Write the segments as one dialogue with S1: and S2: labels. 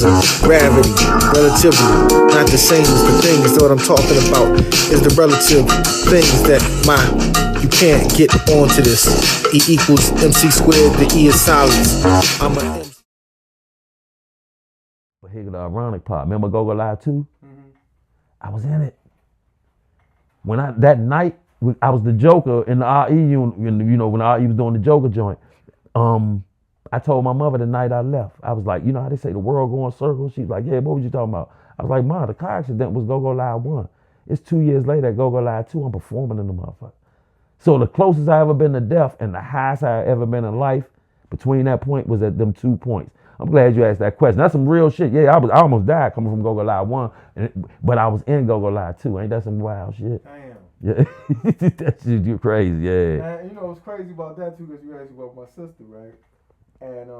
S1: Gravity, relativity, not the same as the things. That what I'm talking about is the relative things that you can't get onto this. E equals MC², the E is silence. I'm a MC.
S2: But here the ironic part. Remember Go-Go Live 2? I was in it. That night, I was the Joker in the RE unit, when the RE was doing the Joker joint. I told my mother the night I left, I was like, you know how they say the world go in circles? She's like, yeah, what was you talking about? I was like, Mom, the car accident was Go-Go Live 1. It's 2 years later at Go-Go Live 2, I'm performing in the motherfucker. So the closest I ever been to death and the highest I ever been in life between that point was at them 2 points. I'm glad you asked that question. That's some real shit. Yeah, I almost died coming from Go-Go Live 1, but I was in Go-Go Live 2. Ain't that some wild shit?
S3: Damn.
S2: Yeah, that shit, you crazy, yeah.
S3: And you know what's crazy about that too, because you asked about my sister, right? And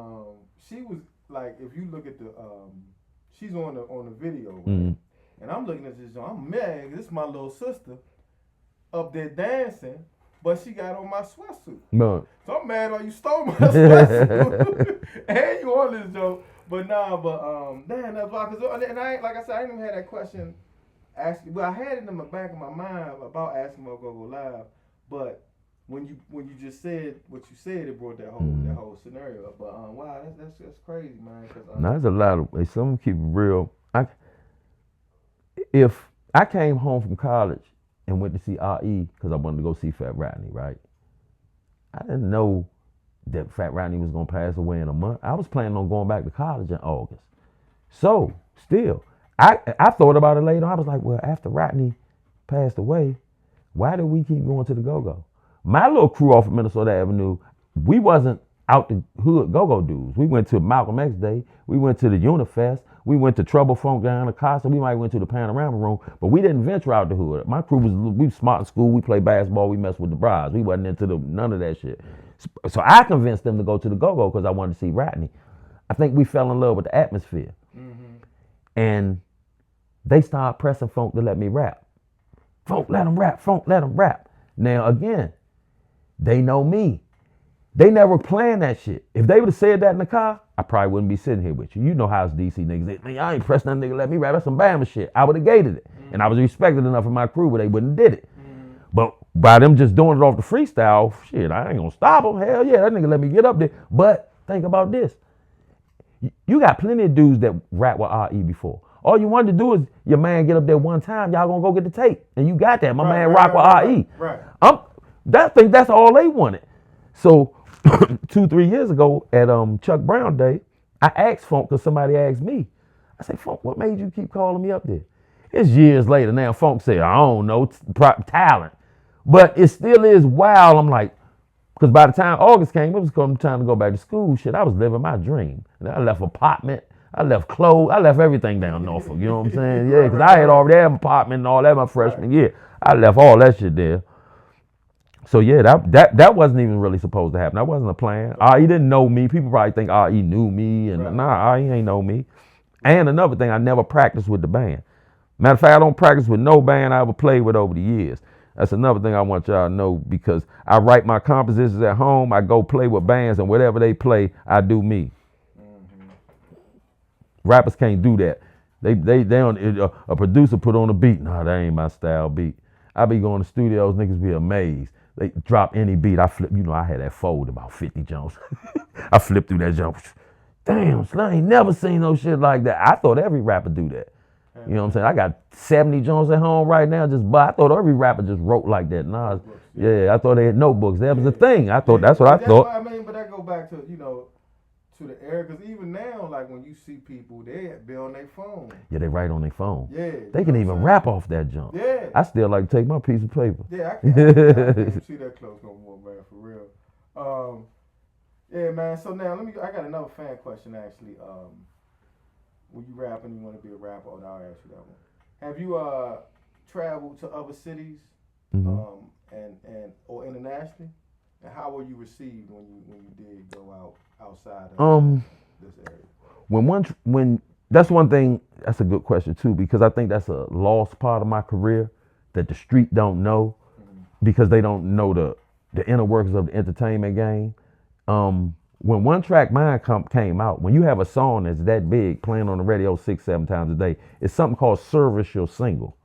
S3: she was like, if you look at the, she's on the video, right? And I'm looking at this, I'm mad. This is my little sister up there dancing, but she got on my sweatsuit.
S2: No.
S3: So I'm mad you stole my sweatsuit. And you on this joke. But damn, that's why. And I ain't, like I said, I ain't even had that question asking. Well, I had it in the back of my mind about asking about Go-Go Live, but when you just said what you said, it brought that whole scenario up. But wow, that's crazy, man.
S2: Now, there's a lot of ways. Some keep it real. If I came home from college and went to see RE because I wanted to go see Fat Rodney, right? I didn't know that Fat Rodney was gonna pass away in a month. I was planning on going back to college in August. So still, I thought about it later. I was like, well, after Rodney passed away, why do we keep going to the Go-Go? My little crew off of Minnesota Avenue, we wasn't out the hood Go-Go dudes. We went to Malcolm X Day. We went to the Unifest. We went to Trouble Funk down the Casa. We might went to the Panorama Room, but we didn't venture out the hood. My crew we was smart in school. We played basketball. We messed with the bras. We wasn't into none of that shit. So I convinced them to go to the Go-Go because I wanted to see Rodney. I think we fell in love with the atmosphere. And they started pressing Funk to let me rap. Funk, let him rap. Funk, let him rap. Now, again, they know me. They never planned that shit. If they would have said that in the car, I probably wouldn't be sitting here with you. You know how it's DC niggas. Man, I ain't pressing that nigga, let me rap. That's some Bama shit. I would have gated it. And I was respected enough of my crew where they wouldn't did it. But by them just doing it off the freestyle, shit, I ain't gonna stop them. Hell yeah, that nigga let me get up there. But think about this. You got plenty of dudes that rap with RE before. All you wanted to do is your man get up there one time, y'all gonna go get the tape. And you got that. My man rock with RE.
S3: Right.
S2: I think that's all they wanted. So 2-3 years ago at Chuck Brown Day, I asked Funk because somebody asked me. I said, Funk, what made you keep calling me up there? It's years later now. Funk said, I don't know, talent. But it still is wild. I'm like, because by the time August came, it was time to go back to school. Shit, I was living my dream. And I left apartment. I left clothes. I left everything down Norfolk. You know what I'm saying? Yeah, because I had already had an apartment and all that my freshman year. I left all that shit there. So yeah, that wasn't even really supposed to happen. That wasn't a plan. RE didn't know me. People probably think RE knew me, and nah, RE ain't know me. And another thing, I never practiced with the band. Matter of fact, I don't practice with no band I ever played with over the years. That's another thing I want y'all to know, because I write my compositions at home. I go play with bands, and whatever they play, I do me. Rappers can't do that. They don't. A producer put on a beat. Nah, that ain't my style beat. I be going to studios, niggas be amazed. They drop any beat, I flip. You know, I had that fold about 50 jumps. I flipped through that jump. Damn, I ain't never seen no shit like that. I thought every rapper do that. You know what I'm saying? I got 70 jumps at home right now. I thought every rapper just wrote like that. Nah, yeah, I thought they had notebooks. That was a thing. I thought that's what I thought.
S3: I mean, but that go back to to the era, because even now, like when you see people, they be on their phone.
S2: Yeah, they write on their phone.
S3: Yeah,
S2: they can even rap off that jump.
S3: Yeah,
S2: I still like to take my piece of paper.
S3: Yeah, I can't see that close no more, man, for real. Yeah, man. So now I got another fan question actually. When you rapping, you want to be a rapper? I'll ask you that one. Have you traveled to other cities, and or internationally? And how were you received when you did go outside of this area?
S2: When that's one thing. That's a good question too, because I think that's a lost part of my career that the street don't know, because they don't know the inner workings of the entertainment game. when One Track Mind came out, when you have a song that's that big playing on the radio 6-7 times a day, it's something called service your single.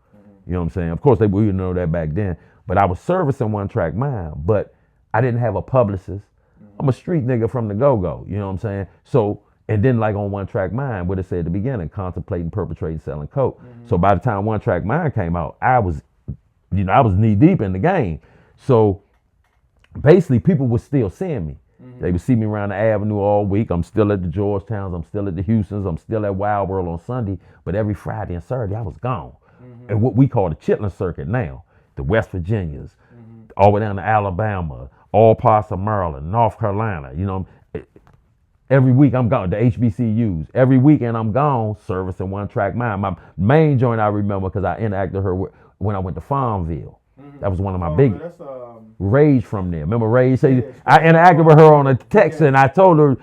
S2: You know what I'm saying? Of course, we didn't know that back then, but I was servicing One Track Mind, but I didn't have a publicist. I'm a street nigga from the go-go, you know what I'm saying? So, and then like on One Track Mind, what it said at the beginning, contemplating, perpetrating, selling coke. So by the time One Track Mind came out, I was knee deep in the game. So basically people were still seeing me. They would see me around the avenue all week. I'm still at the Georgetowns, I'm still at the Houstons, I'm still at Wild World on Sunday, but every Friday and Saturday I was gone. And what we call the chitlin circuit now, the West Virginias, all the way down to Alabama, all parts of Maryland, North Carolina, you know, every week I'm gone, the HBCUs. Every weekend I'm gone, servicing One Track Mind. My main joint I remember because I interacted her when I went to Farmville. That was one of my big Rage from there. Remember Rage? I interacted with her on a text and I told her,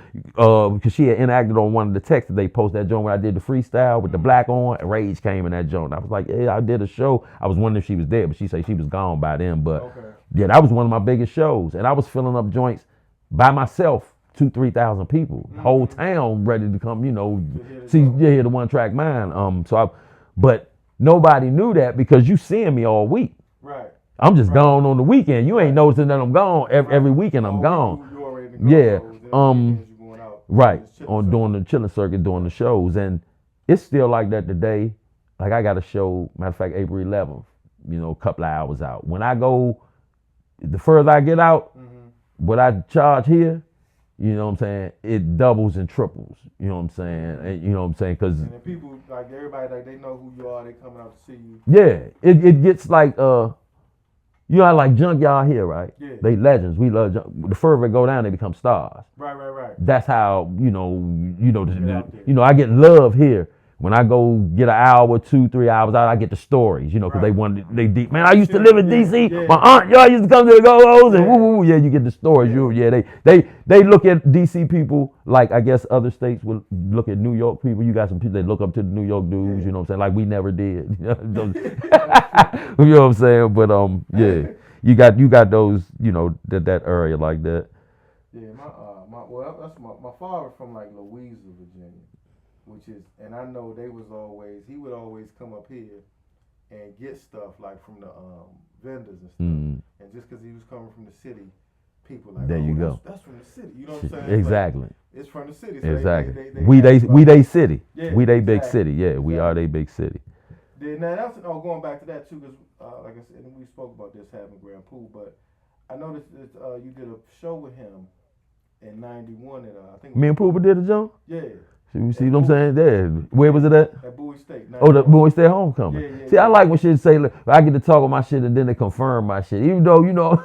S2: because she had interacted on one of the texts that they posted that joint when I did the freestyle with the black on, and Rage came in that joint. I was like, yeah, I did a show. I was wondering if she was there, but she said she was gone by then. But yeah, that was one of my biggest shows. And I was filling up joints by myself, 2,000-3,000 people. The whole town ready to come, you know, hear the One Track Mind. But nobody knew that because you seeing me all week.
S3: Right.
S2: I'm just gone on the weekend. You ain't noticing that I'm gone. Every weekend I'm gone. Yeah. Right. On doing the chilling circuit, doing the shows. And it's still like that today. Like I got a show, matter of fact, April 11th, you know, a couple of hours out. When I go, the further I get out, what I charge here, you know what I'm saying, it doubles and triples. You know what I'm saying? And, you know what I'm saying? Cause
S3: and people, like everybody, like they know who you are. They coming out to see you.
S2: Yeah. It gets like, you know, like Junkyard here, right? Yeah. They legends. We love the further they go down, they become stars.
S3: Right.
S2: That's how I get love here. When I go get an hour, 2-3 hours out, I get the stories, you know, because they deep. Man, I used to live in DC. Yeah. My aunt, y'all used to come to the go-go's and woo. Yeah, you get the stories. They look at DC people like I guess other states will look at New York people. You got some people that look up to the New York dudes, you know what I'm saying? Like we never did. You know what I'm saying? But yeah, you got those, you know, that area like that.
S3: Yeah, my father from like Louisa, Virginia. Which is, and I know he would always come up here and get stuff like from the vendors and stuff. And just because he was coming from the city, people like,
S2: there you go.
S3: That's from the city. You know what I'm saying?
S2: Exactly.
S3: Like, it's from the city. So
S2: exactly.
S3: They
S2: we they city.
S3: Yeah,
S2: we they big city. Yeah, we are they big city.
S3: Now that's going back to that too, because like I said, and we spoke about this having Grand Pool, but I noticed that you did a show with him in '91 at I think.
S2: Me and Poopa did a joke?
S3: Yeah.
S2: You see what I'm saying? There. Where was it at?
S3: At Bowie State.
S2: The Bowie State homecoming. See, I like when shit say, look, I get to talk about my shit and then they confirm my shit. Even though, you know,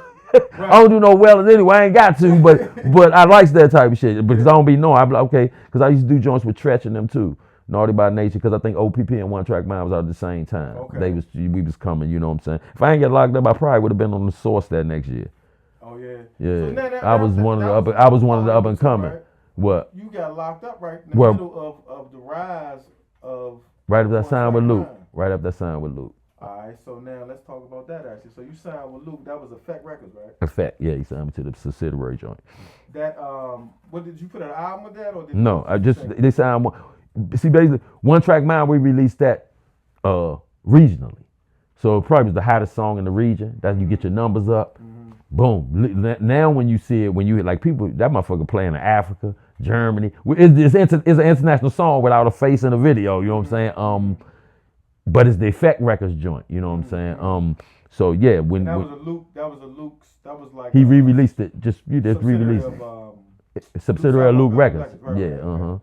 S2: I don't do no wellness anyway. I ain't got to, but I like that type of shit because I don't be knowing. I be like, okay, because I used to do joints with Tretch and them too. Naughty by Nature, because I think OPP and One Track Mind was out at the same time. Okay. We was coming, you know what I'm saying? If I ain't get locked up, I probably would have been on the Source that next year.
S3: Oh yeah.
S2: Yeah. So I was one of the up and coming. Right? What?
S3: You got locked up right in the middle of the rise of.
S2: Right up that sign with Luke. Right up that sign with Luke.
S3: All right, so now let's talk about that actually. So you signed with Luke. That was Effect Records, right?
S2: Effect, yeah. He signed me to the subsidiary joint.
S3: That what did you put an album with that or?
S2: No, they signed one. See, basically, One Track Mind, we released that regionally. So it probably was the hottest song in the region. That you get your numbers up. Boom. Now when you see it, when you hit like people, that motherfucker playing in Africa, Germany. It's an international song without a face in a video. You know what I'm saying? But it's the Effect Records joint. You know what I'm saying? So yeah,
S3: that was a Luke's. That was like
S2: he re-released it. Just re-released it. Subsidiary of Luke Records. Yeah.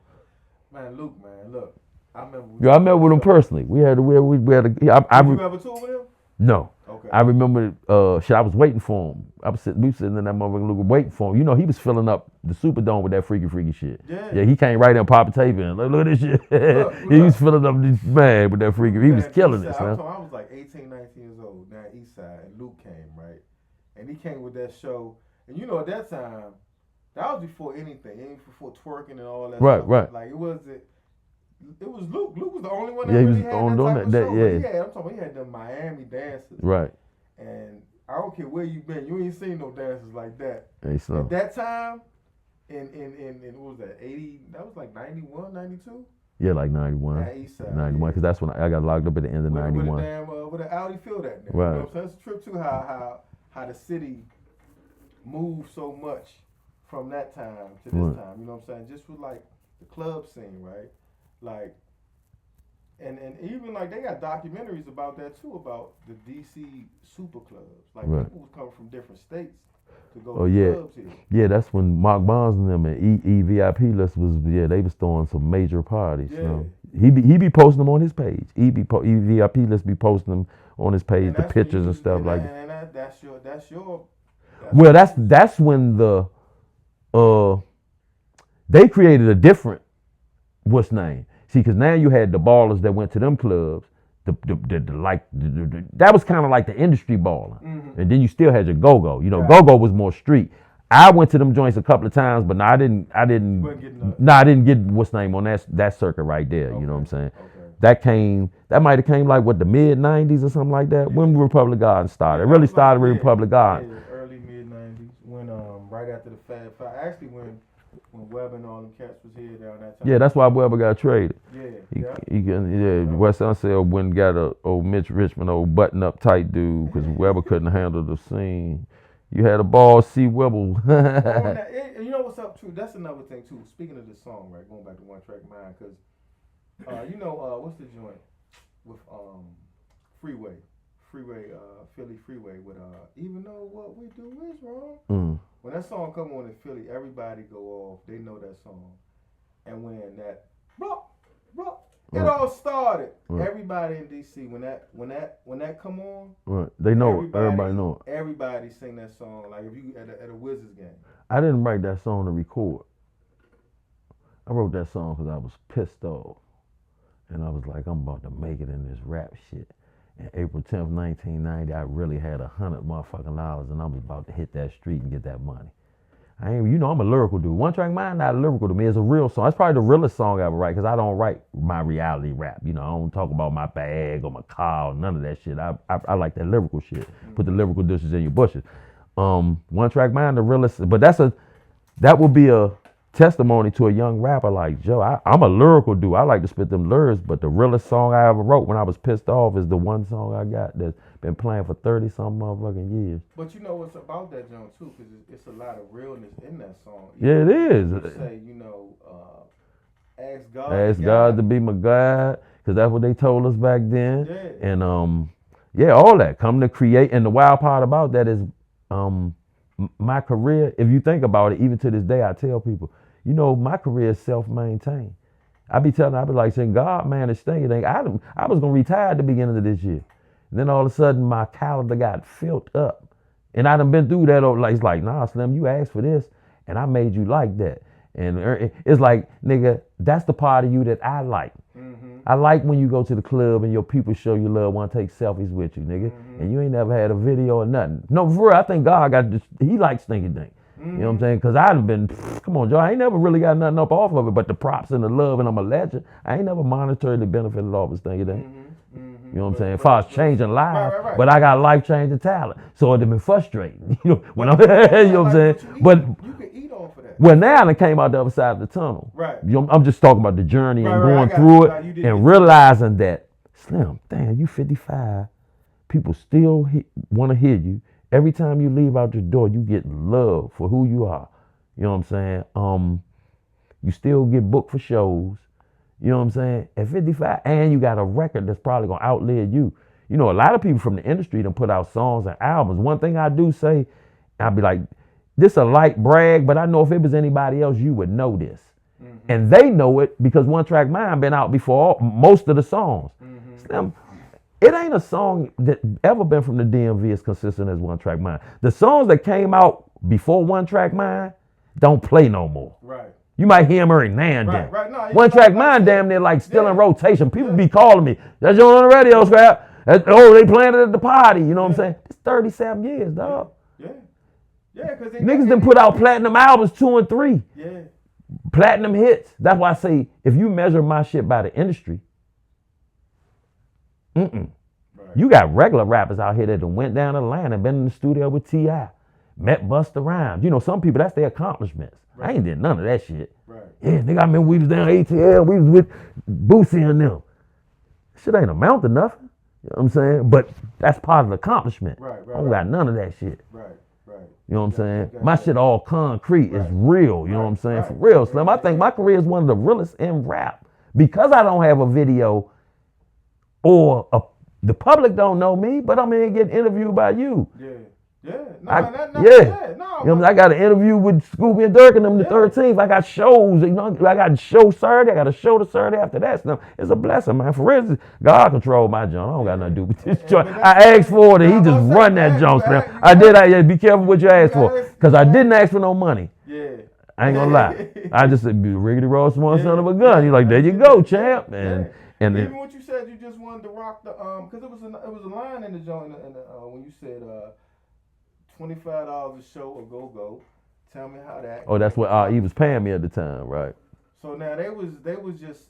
S3: Man, Luke, man, look. I
S2: met with him personally. We had a.
S3: Did you ever tour with him?
S2: No.
S3: Okay.
S2: I remember I was waiting for him. We were sitting in that motherfucker waiting for him. You know, he was filling up the Superdome with that freaky shit. Yeah, he came right there and popped a tape in. Look at this shit. He was filling up this man with that freaky. He was killing it, man.
S3: I was like 18, 19 years old, now East Side, and Luke came, right? And he came with that show. And you know, at that time, that was before anything. Even before twerking and all that stuff. Right. Like, it was Luke. Luke was the only one that really had that type of show. I'm talking about he had them Miami dances.
S2: Right.
S3: And I don't care where you been, you ain't seen no dances like that.
S2: At
S3: that time, in what was that, 80, that was like 91, 92?
S2: Yeah, like 91.
S3: At East Side.
S2: 91, because that's when I got locked up at the end of 91.
S3: With an Audi field at there.
S2: Right.
S3: You know what I'm saying? It's a trip too how the city moved so much from that time to this time. You know what I'm saying? Just with like the club scene, right? Like, and even like they got documentaries about that too, about the DC super clubs. Like people was coming from different states to go to clubs here.
S2: Yeah, that's when Mark Bonds and them and EVIP list was, they was throwing some major parties.
S3: Yeah.
S2: So he be posting them on his page. EVIP list be posting them on his page, the pictures and stuff like that.
S3: That's your.
S2: Well, that's when the they created a different what's name. See, because now you had the ballers that went to them clubs. That was kind of like the industry baller, and then you still had your go-go. You know, go-go was more street. I went to them joints a couple of times, but I didn't get what's name on that circuit right there. You know what I'm saying? Okay. That might have came like what, the mid '90s or something like that, when Republic Garden started. It really started with Republic Garden.
S3: Yeah, early mid '90s, when right after the Fab Five. Actually, when Webb and all them cats was here down that time.
S2: Yeah, that's why Weber got traded.
S3: Yeah.
S2: West Unseld went and got a old Mitch Richmond, old button up tight dude, because Weber couldn't handle the scene. You had a ball, C. Weber.
S3: You know what's up too? That's another thing too. Speaking of this song, right? Going back to One Track Mind, because what's the joint with Freeway, Philly Freeway with even though what we do is wrong. When that song come on in Philly, everybody go off. They know that song, and when that it all started. Everybody in DC, when that come on,
S2: they know it. Everybody know it.
S3: Everybody sing that song. Like if you at a Wizards game.
S2: I didn't write that song to record. I wrote that song because I was pissed off, and I was like, I'm about to make it in this rap shit. And April 10th, 1990, I really had $100 motherfucking dollars, and I was about to hit that street and get that money. I'm a lyrical dude. One Track Mind, not lyrical to me. It's a real song. It's probably the realest song I ever write, because I don't write my reality rap. I don't talk about my bag or my car or none of that shit. I like that lyrical shit. Put the lyrical dishes in your bushes. One Track Mind, the realest. But that would be a testimony to a young rapper like Joe. I'm a lyrical dude. I like to spit them lyrics, but the realest song I ever wrote when I was pissed off is the one song I got that's been playing for 30-some motherfucking years.
S3: But you know what's about that John too, because it's a lot of realness in that song.
S2: Yeah, it is.
S3: Say,
S2: ask God to be my God, because that's what they told us back then.
S3: Yeah.
S2: And all that. Come to create. And the wild part about that is my career, if you think about it, even to this day, I tell people, my career is self-maintained. I be like saying, God, man, it's Stinky Dink. I was going to retire at the beginning of this year. And then all of a sudden, my calendar got filled up. And I done been through that. It's like, nah, Slim, you asked for this, and I made you like that. And it's like, nigga, that's the part of you that I like. I like when you go to the club and your people show you love, want to take selfies with you, nigga. And you ain't never had a video or nothing. No, for real, I think God he likes Stinky Dink. You know what I'm saying? Because I'd have been, come on, Joe, I ain't never really got nothing up off of it but the props and the love, and I'm a legend. I ain't never monetarily benefited off of Stinky Dink. You know what I'm saying? As far as changing lives, right. But I got life-changing talent. So it'd been frustrating. When I'm, you know what I'm saying? But
S3: you can eat off of that.
S2: Well, now I came out the other side of the tunnel.
S3: Right.
S2: I'm just talking about the journey and going through it and realizing that, Slim, damn, you 55. People still want to hear you. Every time you leave out your door, you get love for who you are. You know what I'm saying? You still get booked for shows. You know what I'm saying? At 55, and you got a record that's probably going to outlive you. A lot of people from the industry done put out songs and albums. One thing I do say, I'll be like, this a light brag, but I know if it was anybody else, you would know this. And they know it because One Track Mind been out before most of the songs. Slim, it ain't a song that ever been from the DMV as consistent as One Track Mind. The songs that came out before One Track Mind don't play no more.
S3: Right.
S2: You might hear them every now and then.
S3: Right. No,
S2: One Track Mind damn near like still in rotation. People be calling me, that's you on the radio, Scrap. They playing it at the party. You know what I'm saying? It's 37 years, dog.
S3: Yeah, because
S2: niggas done put out platinum albums 2 and 3.
S3: Yeah.
S2: Platinum hits. That's why I say, if you measure my shit by the industry, you got regular rappers out here that done went down to Atlanta, been in the studio with T.I., met Busta Rhymes. Some people, that's their accomplishments. I ain't did none of that shit.
S3: Right.
S2: Yeah, nigga, I remember we was down ATL, we was with Boosie and them. Shit ain't amount to nothing. You know what I'm saying? But that's part of the accomplishment.
S3: Right.
S2: I don't got none of that shit.
S3: Right.
S2: You know what I'm saying? My shit all concrete. It's real. You know what I'm saying? For real, Slim. I think my career is one of the realest in rap. Because I don't have a video or the public don't know me, but I'm here getting interviewed by you.
S3: Yeah. No,
S2: You know, I got an interview with Scooby and Dirk and them the 13th. I got shows, you know, I got a show Saturday, I got a show the Saturday after that. So it's a blessing, man. For instance, God control my joint. I don't got nothing to do with this joint. I asked for it and he just run that joint. I did, be careful what you ask for. Because I didn't ask for no money.
S3: Yeah.
S2: I ain't gonna lie. I just said, Rickety Raw, small son of a gun. He's like, there you go, champ. And
S3: even what you said, you just wanted to rock the because it was a line in the joint when you said $25 a show or go. Tell me how that.
S2: Oh, that's what he was paying me at the time, right?
S3: So now they was just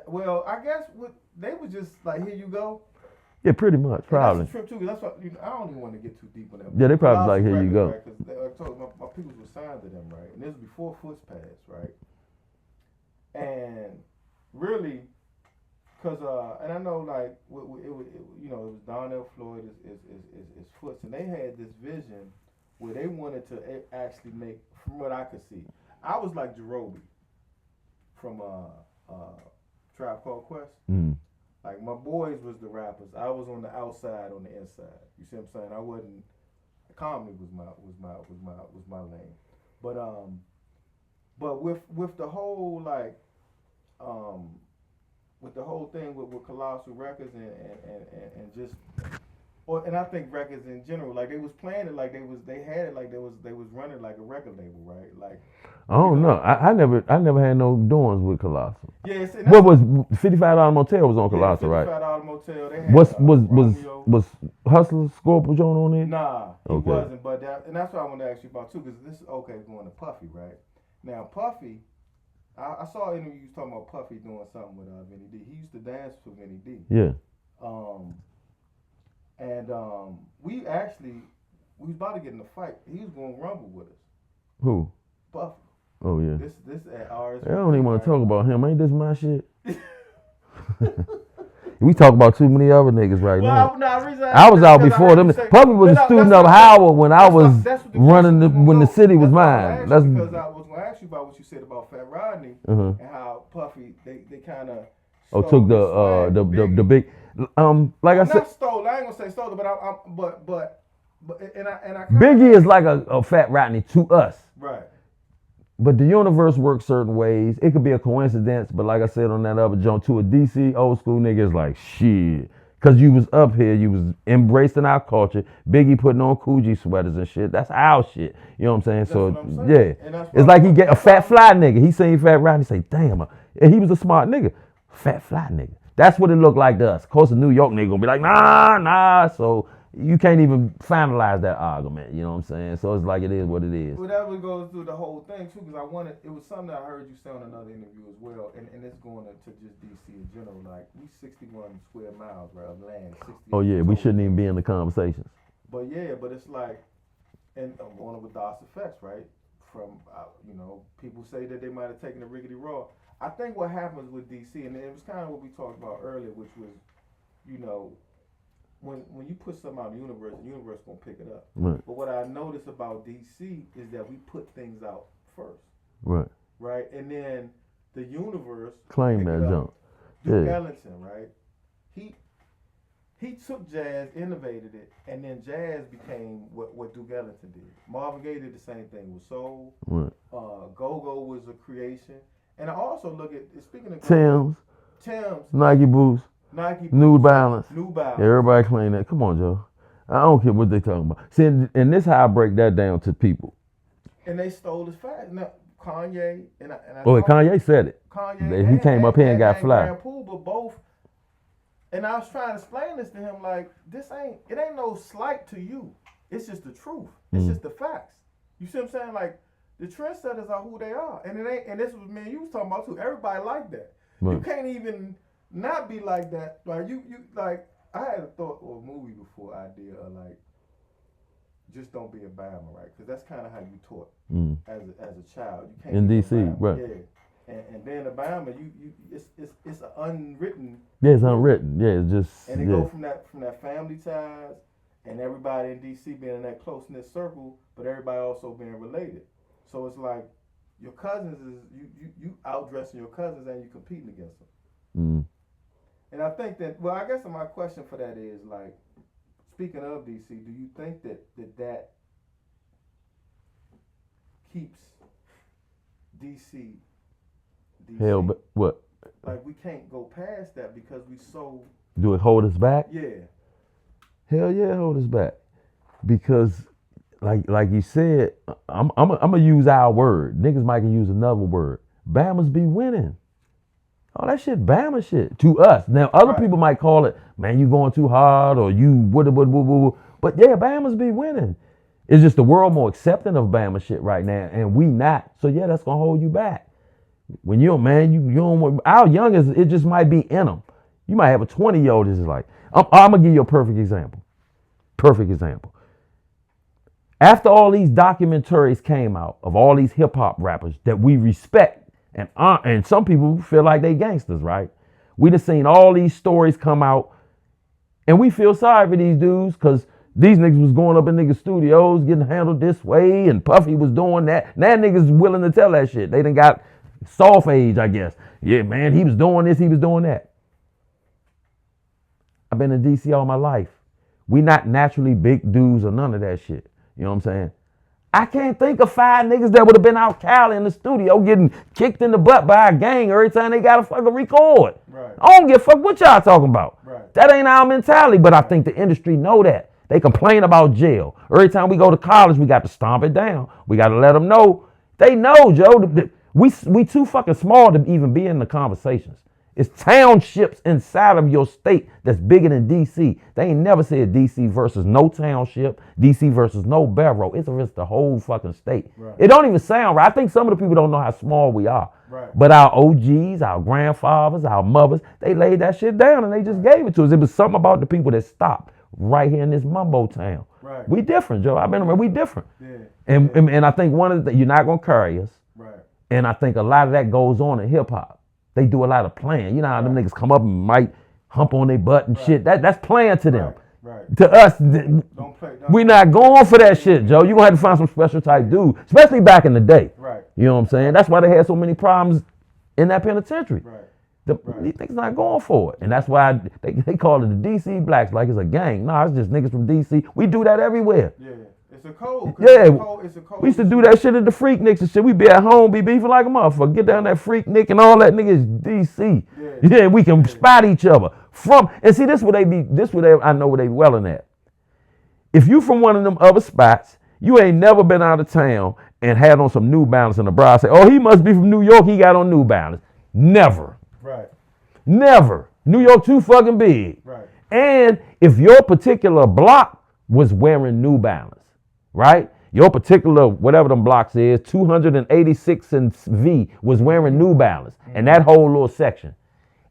S3: well, I guess they was just like, here you go.
S2: Yeah, pretty much, probably.
S3: And that's a trip too, because that's what I don't even want to get too deep on that.
S2: Yeah, they probably like, here you go.
S3: Right? Because I told my people were signed to them, right? And this was before Foots passed, right? And really, cause and I know like it was Donnell Floyd is Foots, and they had this vision where they wanted to actually make, from what I could see, I was like Jerobi from Tribe Called Quest.
S2: Mm.
S3: Like my boys was the rappers. I was on the outside, on the inside. You see what I'm saying? I wasn't. Comedy was my lane. But with the whole like with the whole thing with Colossal Records and just. And I think records in general, like they was playing it like they had it like they was running like a record label, right? Like
S2: I don't know. I never had no doings with Colossal.
S3: Yeah,
S2: what was $55 Motel was on Colossal, right?
S3: $55 Motel. They had,
S2: was Hustler Scorpio Joan on it?
S3: Nah, it
S2: okay.
S3: wasn't. But and that's what I want to ask you about too, because this is going to Puffy, right? Now Puffy, I saw an interview talking about Puffy doing something with Vinny D. He used to dance for Vinny D.
S2: Yeah.
S3: And we was about to get in a fight. He was going to rumble with us.
S2: Who?
S3: Puffy.
S2: Oh yeah.
S3: This at ours.
S2: I don't even want to talk about him. Ain't this my shit? We talk about too many other niggas right now. I was out before them. Puffy was a student of Howard when I was running when the city was mine.
S3: That's because I was going to ask you about what you said about Fat Rodney and how Puffy they kind of
S2: took the big. Like I said,
S3: not stole. I ain't gonna say stole, but I
S2: Biggie is like a Fat Rodney to us,
S3: right?
S2: But the universe works certain ways. It could be a coincidence, but like I said on that other joint, to a DC old school nigga, it's like shit. Cause you was up here, you was embracing our culture. Biggie putting on Coogee sweaters and shit. That's our shit. You know what I'm saying? Yeah, it's like he get a Fat Fly nigga. He seen Fat Rodney, say, damn, and he was a smart nigga, Fat Fly nigga. That's what it looked like to us. Of course, a New York nigga gonna be like, nah. So you can't even finalize that argument. You know what I'm saying? So it's like it is what it is.
S3: Well, that would go through the whole thing too, because it was something that I heard you say on another interview as well, and it's going to just DC in general. Like we 61 square miles, right, of land.
S2: Oh yeah, we shouldn't even be in the conversations.
S3: But it's like, and I'm going with DOS effects, right? From people say that they might have taken the Rickety Raw. I think what happens with DC, and it was kind of what we talked about earlier, which was, when you put something out in the universe gonna pick it up.
S2: Right.
S3: But what I noticed about DC is that we put things out first.
S2: Right.
S3: Right, and then the universe
S2: claim that jump.
S3: Duke Ellington, right? He took jazz, innovated it, and then jazz became what Duke Ellington did. Marvin Gaye did the same thing with soul.
S2: Right.
S3: Go-Go was a creation. And I also look at, speaking of
S2: Tim's,
S3: Nike
S2: boots, New Balance. Yeah, everybody claim that. Come on, Joe. I don't care what they talking about. See, and this how I break that down to people.
S3: And they stole his fat. Now, Kanye and
S2: Kanye said it.
S3: Kanye,
S2: he came up here and got fly.
S3: But both. And I was trying to explain this to him, like, it ain't no slight to you. It's just the truth. It's just the facts. You see what I'm saying? Like, the trendsetters are who they are. And it ain't, and this was me and you was talking about too. Everybody like that. Right. You can't even not be like that. Like you like I had a thought or a movie before idea of like just don't be a Bama, right? Because that's kind of how you taught as a child. You can't
S2: in
S3: be
S2: DC,
S3: Bama.
S2: right?
S3: Yeah. And then the Bama, it's an unwritten.
S2: Yeah, it's unwritten. Yeah, it's just.
S3: And it go from that family ties, and everybody in DC being in that close knit circle, but everybody also being related. So it's like your cousins is you outdressing your cousins and you competing against them. And I think that, well, I guess my question for that is, like, speaking of DC, do you think that keeps DC?
S2: Hell, but what?
S3: Like, we can't go past that because we so.
S2: Do it hold us back?
S3: Yeah.
S2: Hell yeah, hold us back. Because, like you said, I'm gonna use our word. Niggas might can use another word. Bamas be winning. Oh, that shit Bama shit to us. Now, other people might call it, man, you going too hard or you what. But yeah, Bama's be winning. It's just the world more accepting of Bama shit right now, and we not. So yeah, that's gonna hold you back. When you're man, you don't want, our youngest, it just might be in them. You might have a 20-year-old that's like, I'm gonna give you a perfect example. Perfect example. After all these documentaries came out of all these hip hop rappers that we respect, and some people feel like they gangsters, right? We just seen all these stories come out, and we feel sorry for these dudes because these niggas was going up in niggas' studios getting handled this way, and Puffy was doing that. Now niggas willing to tell that shit. They done got soft age, I guess. Yeah, man, he was doing this, he was doing that. I've been in DC all my life. We not naturally big dudes or none of that shit. You know what I'm saying? I can't think of 5 niggas that would have been out Cali in the studio getting kicked in the butt by a gang every time they got to fucking record.
S3: Right.
S2: I don't give a fuck what y'all talking about.
S3: Right.
S2: That ain't our mentality, but I think the industry know that. They complain about jail. Every time we go to college, we got to stomp it down. We got to let them know. They know, Joe. We too fucking small to even be in the conversations. It's townships inside of your state that's bigger than DC. They ain't never said DC versus no township, DC versus no borough. It's the whole fucking state. Right. It don't even sound right. I think some of the people don't know how small we are. Right. But our OGs, our grandfathers, our mothers, they laid that shit down and they just gave it to us. It was something about the people that stopped right here in this mumbo town. Right. We different, Joe. I've been around. We different. Yeah. And I think one of the, you're not gonna carry us. Right. And I think a lot of that goes on in hip hop. They do a lot of playing. You know how them niggas come up and might hump on their butt and shit. That's playing to them. Right. To us, we not going for that shit, Joe. You're going to have to find some special type dude, especially back in the day. Right. You know what I'm saying? That's why they had so many problems in that penitentiary. Right. These niggas not going for it. And that's why they call it the DC blacks like it's a gang. No, it's just niggas from DC. We do that everywhere. Yeah. It's a code. Yeah, it's a code. We used to do that shit at the Freak Nicks and shit. We be at home, be beefing like a motherfucker. Get down that Freak Nick and all that niggas DC. Yeah, we can spot each other and see this where they be. I know where they welling at. If you from one of them other spots, you ain't never been out of town and had on some New Balance in the bra. Say, oh, he must be from New York. He got on New Balance. Never. Right. Never. New York too fucking big. Right. And if your particular block was wearing New Balance. Right? Your particular, whatever them blocks is, 286 and V was wearing New Balance. And that whole little section.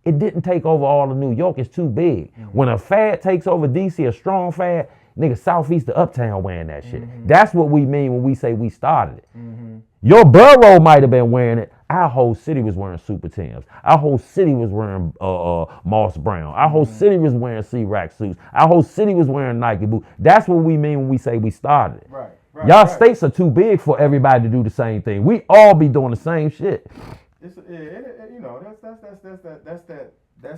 S2: It didn't take over all of New York. It's too big. When a fad takes over DC, a strong fad, nigga, Southeast to Uptown wearing that shit. That's what we mean when we say we started it. Your borough might have been wearing it. Our whole city was wearing Super Tims. Our whole city was wearing Moss Brown. Our whole city was wearing C-Rack suits. Our whole city was wearing Nike boots. That's what we mean when we say we started it. Right. Y'all states are too big for everybody to do the same thing. We all be doing the same shit.
S3: You know, that's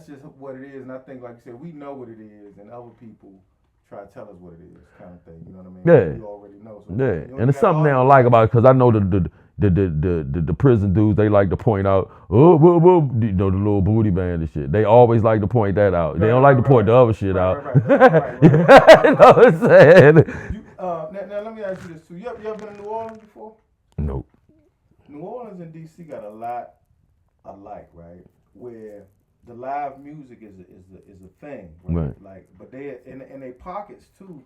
S3: just what it is. And I think, like you said, we know what it is, and other people try to tell us what it is, kind of thing. You know what I mean?
S2: Yeah.
S3: You already know. So
S2: and it's something they don't like about it because I know the prison dudes, they like to point out, you know, the little booty band and shit. They always like to point that out. They don't like to point the other shit out.
S3: Right.
S2: You know what I'm saying?
S3: Now let me ask you this too. You ever been to New Orleans before?
S2: Nope.
S3: New Orleans and DC got a lot alike, right? Where the live music is a thing, right? Like, but they in their pockets too.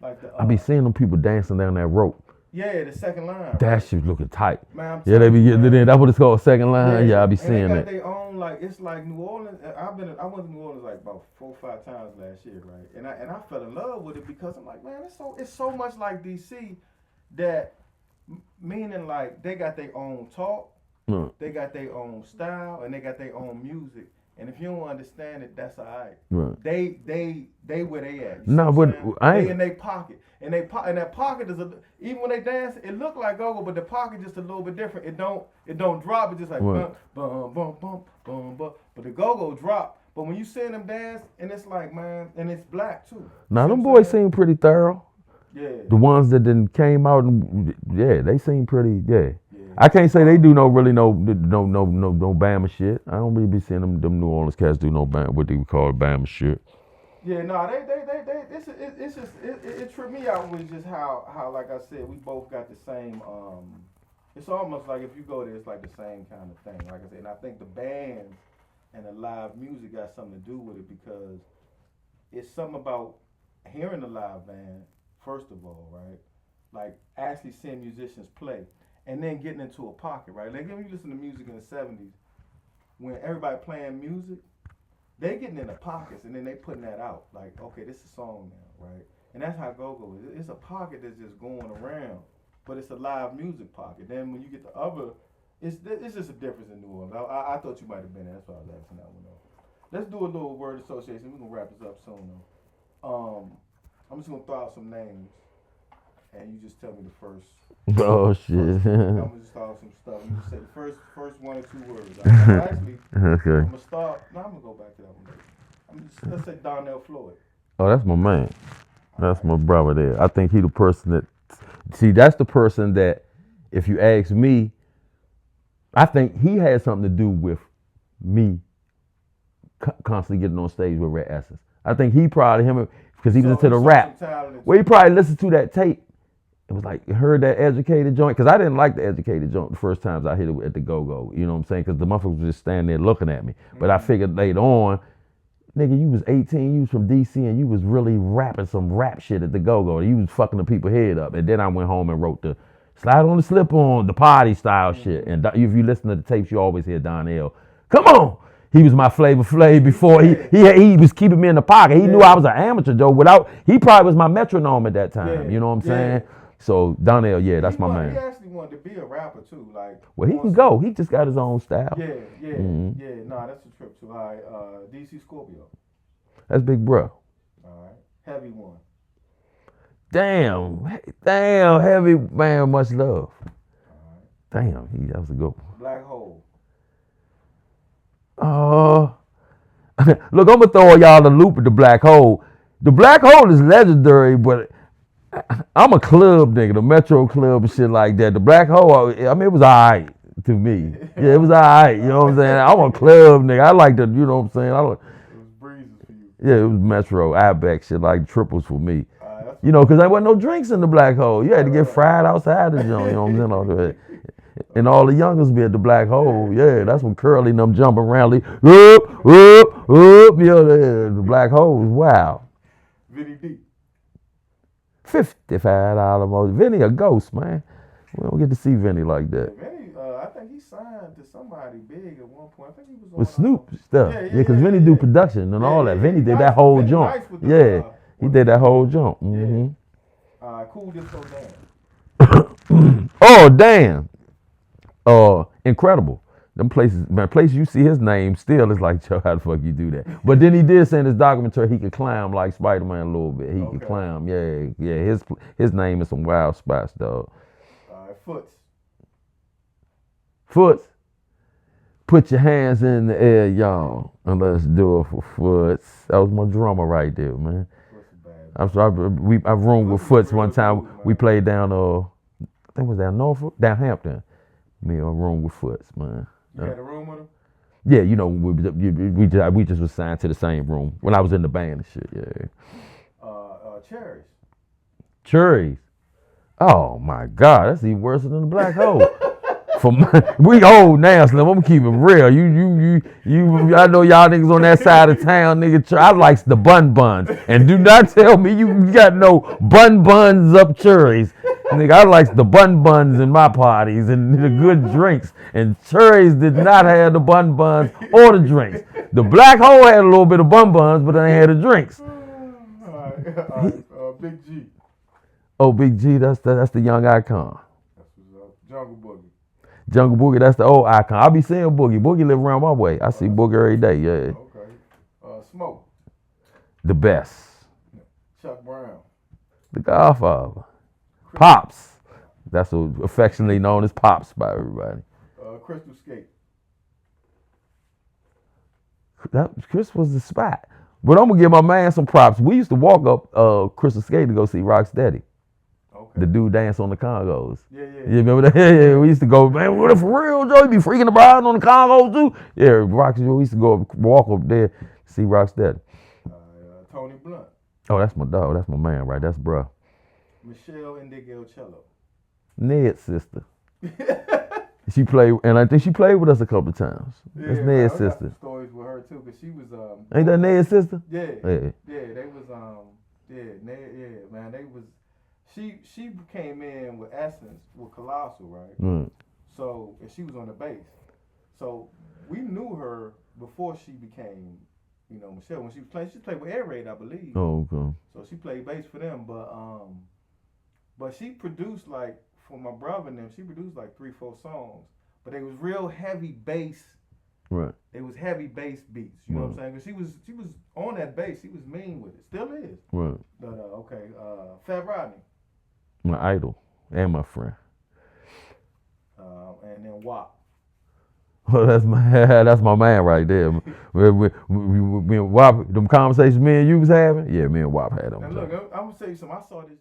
S3: Like
S2: I be seeing them people dancing down that rope.
S3: Yeah, the second line.
S2: That shit looking tight.
S3: Man,
S2: Yeah, they be getting it in. That's what it's called, second line. Yeah, I be seeing
S3: they
S2: it.
S3: got their own, like, it's like New Orleans. I went to New Orleans like about 4 or 5 times last year, right? And I fell in love with it because I'm like, man, it's so much like DC that, meaning like they got their own talk, they got their own style, and they got their own music. And if you don't understand it, that's all right.
S2: Right.
S3: They where they at.
S2: No, but I ain't.
S3: They in their pocket, and that pocket is even when they dance, it look like go-go, but the pocket just a little bit different. It don't drop. It just like bum bum bum bum bum bum. But the go-go drop. But when you see them dance, and it's like, man, and it's black too.
S2: Now them boys seem pretty thorough.
S3: Yeah.
S2: The ones that then came out and they seem pretty. Yeah. I can't say they do no Bama shit. I don't really be seeing them New Orleans cats do no Bama, what they call Bama shit.
S3: Yeah, no, it's just it tripped me out with just how like I said, we both got the same. It's almost like if you go there, it's like the same kind of thing. Like I said, and I think the bands and the live music got something to do with it because it's something about hearing the live band first of all, right? Like actually seeing musicians play. And then getting into a pocket, right? Like when you listen to music in the 70s, when everybody playing music, they getting in the pockets and then they putting that out. Like, okay, this is a song now, right? And that's how go-go is. It's a pocket that's just going around, but it's a live music pocket. Then when you get the other, it's just a difference in New Orleans. I thought you might have been there. That's why I was asking that one though. Let's do a little word association. We're going to wrap this up soon though. I'm just going to throw out some names. And you just tell me the first.
S2: Oh shit!
S3: I'm gonna just start some stuff. You just say the first 1 or 2 words. Actually,
S2: okay.
S3: I'm gonna start. No, I'm gonna go back to that one. Let's say Donnell Floyd.
S2: Oh, that's my man. That's my brother there. I think he the person that. See, that's the person that, if you ask me, I think he had something to do with me constantly getting on stage with Red Essence. I think he probably because he was into the rap. Well, he probably listened to that tape. It was like, heard that Educated joint. Because I didn't like the Educated joint the first times I hit it at the go-go. You know what I'm saying? Because the motherfuckers was just standing there looking at me. But I figured later on, nigga, you was 18, you was from DC, and you was really rapping some rap shit at the go-go. You was fucking the people head up. And then I went home and wrote the Slide on the Slip-On, the party style shit. And if you listen to the tapes, you always hear Donnell, come on! He was my Flavor Flav before he was keeping me in the pocket. He knew I was an amateur, Joe. He probably was my metronome at that time. You know what I'm saying? So Donnell, that's my man.
S3: He actually wanted to be a rapper too, like.
S2: Well, he can go. He just got his own style.
S3: Nah, that's a trip too. All right, DC Scorpio.
S2: That's Big Bro.
S3: All right, Heavy One.
S2: Damn, Heavy man, much love.
S3: All right.
S2: Damn, that was a good one.
S3: Black Hole.
S2: Look, I'm gonna throw y'all a loop at the Black Hole. The Black Hole is legendary, but I'm a club nigga, the Metro Club and shit like that. The Black Hole, I mean, it was alright to me. Yeah, it was alright. You know what I'm saying? I'm a club nigga. I like the, you know what I'm saying? It was breezes for you. Yeah, it was Metro, Ibex, shit like triples for me. You know, because there wasn't no drinks in the Black Hole. You had to get fried outside the joint. You know what I'm saying? All that. And all the youngers be at the Black Hole. Yeah, that's when Curly and them jumping around. Like, whoop. The Black Hole was wild.
S3: Vinny D.
S2: $55 most. Vinny a ghost, man. We don't get to see Vinny like that.
S3: Vinny, I think he signed to somebody big at one point. I think he was on
S2: with Snoop stuff. Yeah, because Vinny do production and all that. Vinny did that whole jump.
S3: Nice
S2: he did that whole jump. Mm-hmm.
S3: Cool Disco Dan.
S2: Oh, damn. Incredible. Them places, man, place you see his name still is like, Joe, how the fuck you do that? But then he did say in his documentary he could climb like Spider-Man a little bit. He can climb, yeah. His name is some wild spots, dog. Foots. Put your hands in the air, y'all, and let's do it for Foots. That was my drummer right there, man. I'm sorry, I roomed with Foots one time. We played down, I think it was down Norfolk, down Hampton. Me a room with Foots, man.
S3: You had a room with him?
S2: Yeah, you know, we just was signed to the same room when I was in the band and shit. Yeah. Cherries. Oh my God, that's even worse than the Black Hole. We old now, Slim. I'm keeping real. You. I know y'all niggas on that side of town, nigga. I likes the bun buns, and do not tell me you got no bun buns up cherries. Nigga, I like the buns in my parties and the good drinks. And Cherries did not have the buns or the drinks. The Black Hole had a little bit of buns, but they had the drinks.
S3: All right. Big G.
S2: Oh, Big G, that's the young icon.
S3: That's what's up. Jungle Boogie.
S2: Jungle Boogie, that's the old icon. I be seeing Boogie. Boogie live around my way. I see Boogie every day, yeah.
S3: Okay. Smoke.
S2: The best.
S3: Chuck Brown.
S2: The Godfather. Pops. That's what affectionately known as Pops by everybody.
S3: Crystal Skate.
S2: Chris was the spot. But I'm gonna give my man some props. We used to walk up Crystal Skate to go see Rocksteady.
S3: Okay.
S2: The dude dance on the Congos.
S3: Yeah.
S2: You remember that? Yeah, we used to go, man, what if for real, Joe? You be freaking about on the Congos too? Yeah, we used to go walk up there to see Rocksteady.
S3: Tony Blunt.
S2: Oh, that's my dog. That's my man, right? That's bruh.
S3: Michelle Indigelcello.
S2: Ned's sister. She played, and I think she played with us a couple of times. That's Ned's
S3: I got
S2: sister.
S3: stories with her too, cause she was
S2: Ain't that Ned's sister?
S3: Yeah.
S2: Yeah.
S3: They was Ned, man, they was. She came in with Essence with Colossal, right?
S2: Mm.
S3: So and she was on the bass. So we knew her before she became, Michelle. When she played with Air Raid, I believe.
S2: Oh, okay.
S3: So she played bass for them, but she produced like for my brother and them. She produced like 3-4 songs, but they was real heavy bass.
S2: Right.
S3: It was heavy bass beats. You know what I'm saying? Cause she was on that bass. She was mean with it. Still is.
S2: Right.
S3: But Fat Rodney.
S2: My idol and my friend.
S3: And then WAP.
S2: Well, that's my man right there. Me and WAP, them conversations me and you was having. Yeah, me and WAP had them.
S3: And look, I'm gonna tell you something. I saw this.